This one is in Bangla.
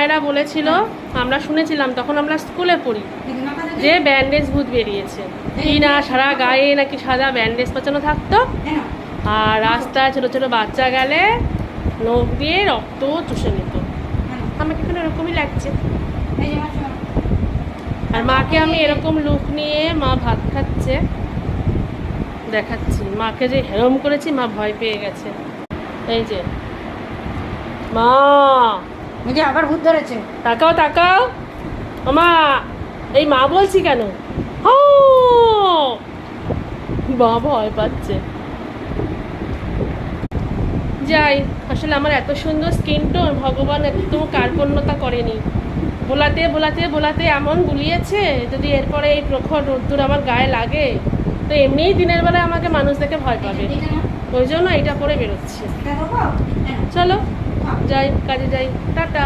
মায়েরা বলেছিল, আমরা শুনেছিলাম তখন আমরা স্কুলে পড়ি, যে ব্যান্ডেজ ভূত বেরিয়েছে কি না, সারা গায়ে নাকি সাদা ব্যান্ডেজ পাচানো থাকতো, আর রাস্তায় ছোটো ছোটো বাচ্চা গেলে নখ দিয়ে রক্ত চুষে নিত। আমাকে এখন এরকমই লাগছে। আর মাকে আমি এরকম লুক নিয়ে মা ভাত খাচ্ছে দেখাচ্ছি। মাকে যে হেরম করেছি, মা ভয় পেয়ে গেছে। এই যে মা, আবার ভূত ধরেছে। তাকাও তাকাও। মা, এই মা বলছি কেন? ও মা ভয় পাচ্ছে। যাই, আসলে আমার এত সুন্দর স্কিন টোন ভগবান একটু কার্পণ্যতা করেনি। বোলাতে বোলাতে বোলাতে এমন গুলিয়েছে, যদি এরপরে এই প্রখর রোদ্দুর আমার গায়ে লাগে তো এমনিই দিনের বেলায় আমাকে মানুষ দেখে ভয় পাবে। ওই জন্য এইটা পরে বেরোচ্ছি। চলো যাই, কাজে যাই, টাটা।